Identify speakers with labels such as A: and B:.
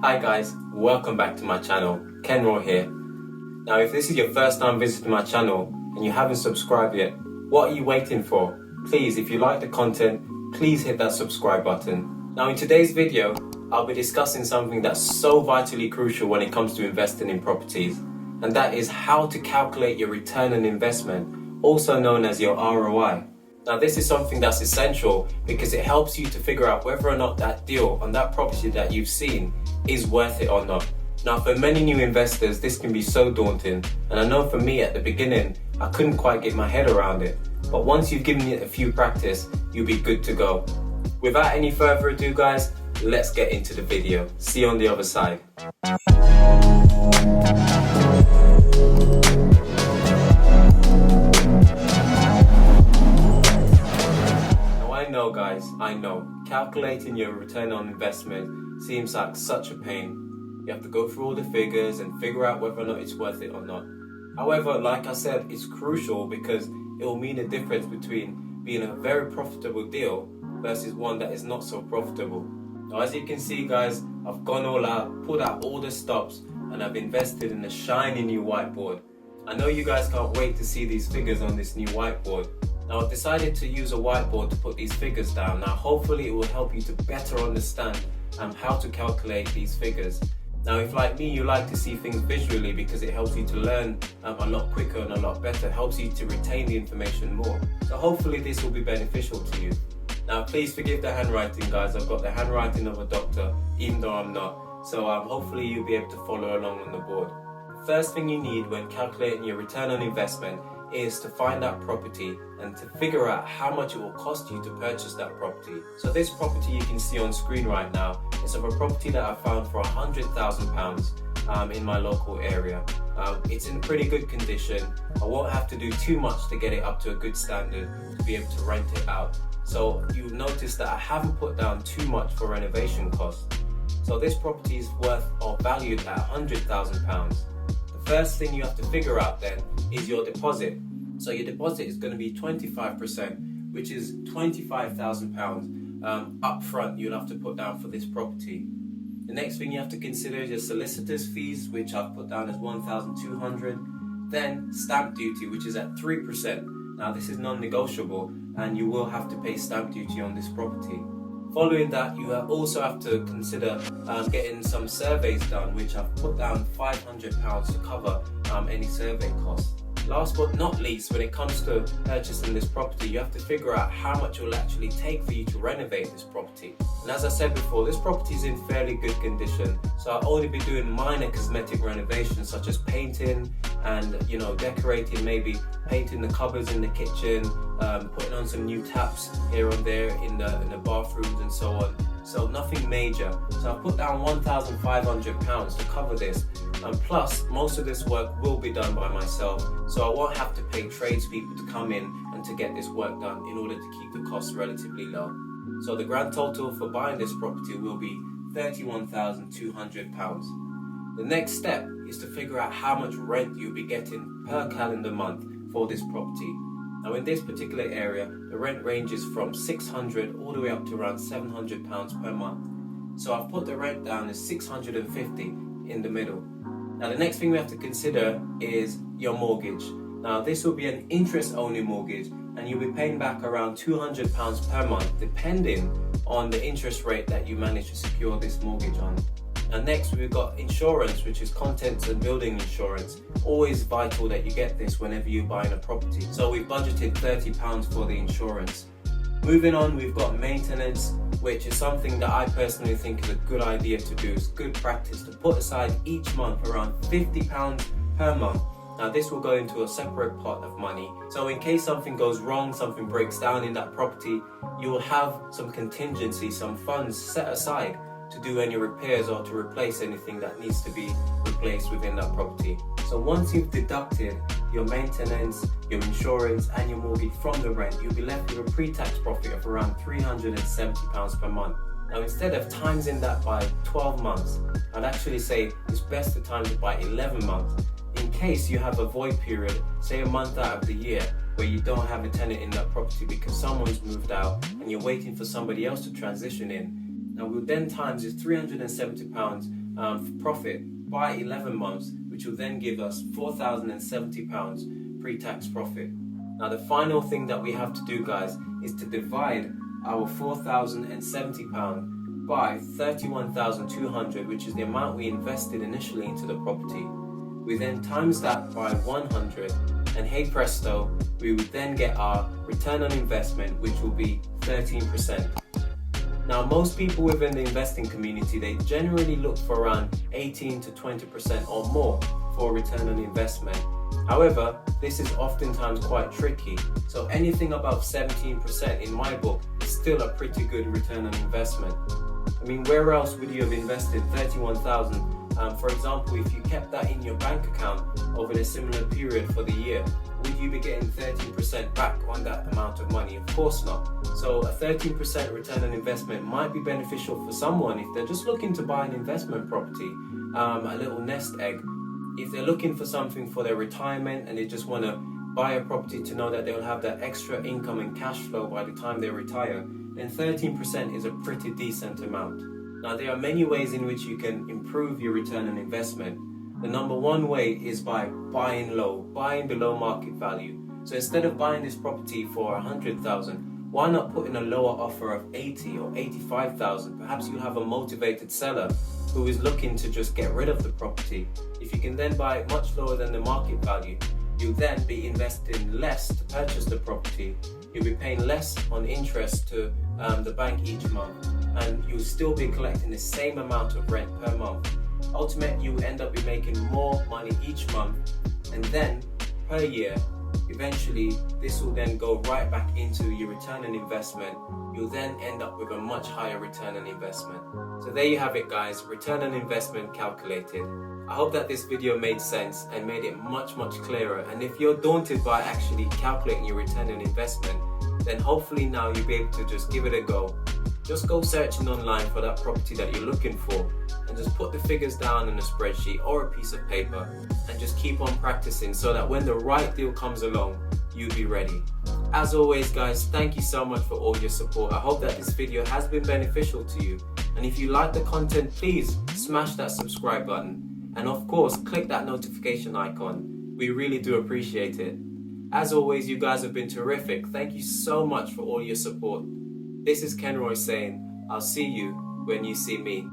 A: Hi guys, welcome back to my channel, Ken Raw here. Now if this is your first time visiting my channel and you haven't subscribed yet, what are you waiting for? Please, if you like the content, please hit that subscribe button. Now in today's video, I'll be discussing something that's so vitally crucial when it comes to investing in properties, and that is how to calculate your return on investment, also known as your ROI. Now this is something that's essential because it helps you to figure out whether or not that deal on that property that you've seen is worth it or not. Now for many new investors this can be so daunting, and I know for me at the beginning I couldn't quite get my head around it, but once you've given it a few practice you'll be good to go. Without any further ado guys, let's get into the video. See you on the other side. I know, calculating your return on investment seems like such a pain. You have to go through all the figures and figure out whether or not it's worth it or not. However, like I said, it's crucial because it will mean a difference between being a very profitable deal versus one that is not so profitable. Now as you can see guys, I've gone all out, pulled out all the stops, and I've invested in a shiny new whiteboard. I know you guys can't wait to see these figures on this new whiteboard. Now I've decided to use a whiteboard to put these figures down. Now hopefully it will help you to better understand how to calculate these figures. Now if like me you like to see things visually because it helps you to learn a lot quicker and a lot better, helps you to retain the information more. So hopefully this will be beneficial to you. Now please forgive the handwriting guys, I've got the handwriting of a doctor even though I'm not. So hopefully you'll be able to follow along on the board. The first thing you need when calculating your return on investment is to find that property and to figure out how much it will cost you to purchase that property. So this property you can see on screen right now is of a property that I found for £100,000 in my local area. It's in pretty good condition. I won't have to do too much to get it up to a good standard to be able to rent it out. So you'll notice that I haven't put down too much for renovation costs. So this property is worth or valued at £100,000. First thing you have to figure out then is your deposit. So your deposit is going to be 25%, which is £25,000 up front you'll have to put down for this property. The next thing you have to consider is your solicitor's fees, which I've put down as £1,200. Then stamp duty, which is at 3%. Now this is non-negotiable and you will have to pay stamp duty on this property. Following that, you also have to consider getting some surveys done, which I've put down £500 to cover any survey costs. Last but not least, when it comes to purchasing this property, you have to figure out how much it will actually take for you to renovate this property. And as I said before, this property is in fairly good condition, so I'll only be doing minor cosmetic renovations such as painting and decorating, maybe painting the cupboards in the kitchen, putting on some new taps here and there in the bathrooms and so on. So nothing major. So I've put down £1,500 to cover this, and plus most of this work will be done by myself, so I won't have to pay tradespeople to come in and to get this work done in order to keep the costs relatively low. So the grand total for buying this property will be £31,200. The next step is to figure out how much rent you'll be getting per calendar month for this property. Now in this particular area, the rent ranges from £600 all the way up to around £700 per month. So I've put the rent down as £650 in the middle. Now the next thing we have to consider is your mortgage. Now this will be an interest-only mortgage and you'll be paying back around £200 per month depending on the interest rate that you manage to secure this mortgage on. And next we've got insurance, which is contents and building insurance. Always vital that you get this whenever you're buying a property. So we've budgeted £30 for the insurance. Moving on, we've got maintenance, which is something that I personally think is a good idea to do. It's good practice to put aside each month around £50 per month. Now this will go into a separate pot of money. So in case something goes wrong, something breaks down in that property, you will have some contingency, some funds set aside to do any repairs or to replace anything that needs to be replaced within that property. So once you've deducted your maintenance, your insurance and your mortgage from the rent, you'll be left with a pre-tax profit of around £370 per month. Now instead of timesing that by 12 months, I'd actually say it's best to times it by 11 months. In case you have a void period, say a month out of the year, where you don't have a tenant in that property because someone's moved out and you're waiting for somebody else to transition in. Now we'll then times this £370 profit by 11 months, which will then give us £4,070 pre-tax profit. Now the final thing that we have to do, guys, is to divide our £4,070 by 31,200, which is the amount we invested initially into the property. We then times that by 100, and hey presto, we would then get our return on investment, which will be 13%. Now most people within the investing community, they generally look for around 18 to 20% or more for return on investment. However, this is oftentimes quite tricky, so anything above 17% in my book is still a pretty good return on investment. I mean, where else would you have invested 31,000? For example, if you kept that in your bank account over a similar period for the year, would you be getting 13% back on that amount of money? Of course not. So a 13% return on investment might be beneficial for someone if they're just looking to buy an investment property, a little nest egg. If they're looking for something for their retirement and they just want to buy a property to know that they'll have that extra income and cash flow by the time they retire, then 13% is a pretty decent amount. Now there are many ways in which you can improve your return on investment. The number one way is by buying low, buying below market value. So instead of buying this property for 100,000, why not put in a lower offer of 80 or 85,000? Perhaps you have a motivated seller who is looking to just get rid of the property. If you can then buy it much lower than the market value, you'll then be investing less to purchase the property. You'll be paying less on interest to the bank each month, and you'll still be collecting the same amount of rent per month. Ultimately, you end up making more money each month, and then per year, eventually this will then go right back into your return on investment. You'll then end up with a much higher return on investment. So there you have it, guys, return on investment calculated. I hope that this video made sense and made it much clearer, and if you're daunted by actually calculating your return on investment, then hopefully now you'll be able to just give it a go. Just go searching online for that property that you're looking for and just put the figures down in a spreadsheet or a piece of paper and just keep on practicing so that when the right deal comes along, you'll be ready. As always, guys, thank you so much for all your support. I hope that this video has been beneficial to you, and if you like the content, please smash that subscribe button. And of course, click that notification icon. We really do appreciate it. As always, you guys have been terrific. Thank you so much for all your support. This is Kenroy saying, I'll see you when you see me.